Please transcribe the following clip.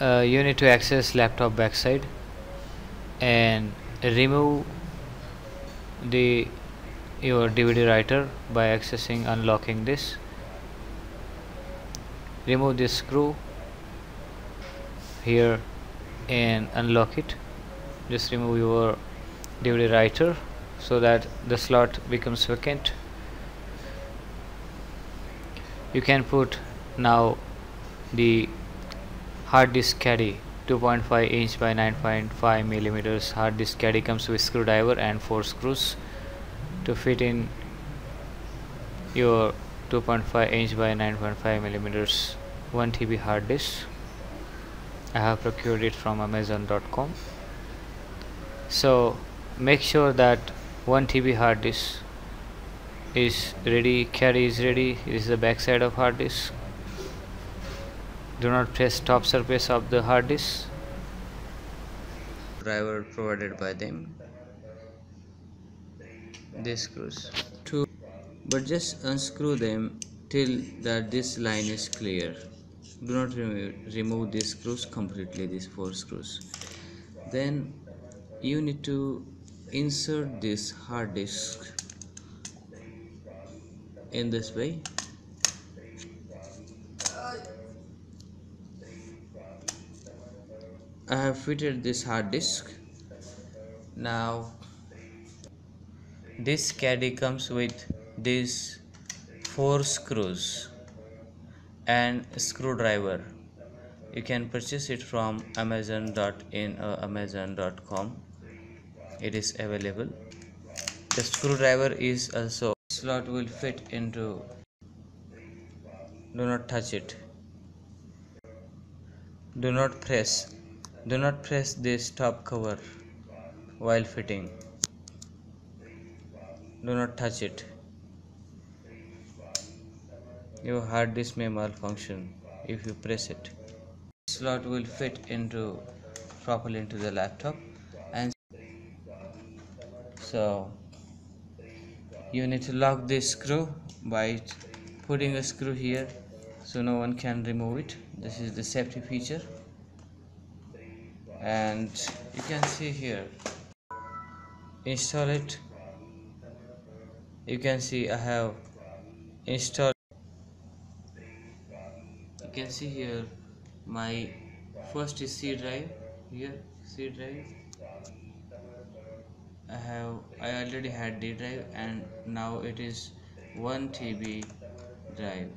You need to access laptop backside and remove your DVD writer by unlocking this. Remove this screw here and unlock it. Just remove your DVD writer so that the slot becomes vacant. You can put now the hard disk caddy. 2.5 inch by 9.5 millimeters hard disk caddy comes with screwdriver and 4 screws to fit in your 2.5 inch by 9.5 millimeters 1 TB hard disk. I have procured it from amazon.com. So make sure that 1 TB hard disk is ready, caddy is ready. This is the back side of hard disk. Do not press top surface of the hard disk. Driver provided by them. These screws two, but just unscrew them till that this line is clear. Do not remove these screws completely, these 4 screws. Then you need to insert this hard disk in this way. I have fitted this hard disk. Now this caddy comes with these 4 screws and screwdriver. You can purchase it from amazon.in or amazon.com. It is available. The screwdriver is also slot will fit into. Do not touch it. Do not press. Do not press this top cover while fitting. Do not touch it. Your hard disk may malfunction if you press it. Slot will fit into properly into the laptop, and so you need to lock this screw by putting a screw here so no one can remove it. This is the safety feature, and you can see here, install it. You can see I have installed. You can see here my first is C drive. Here C drive, I already had D drive, and now it is 1 TB drive.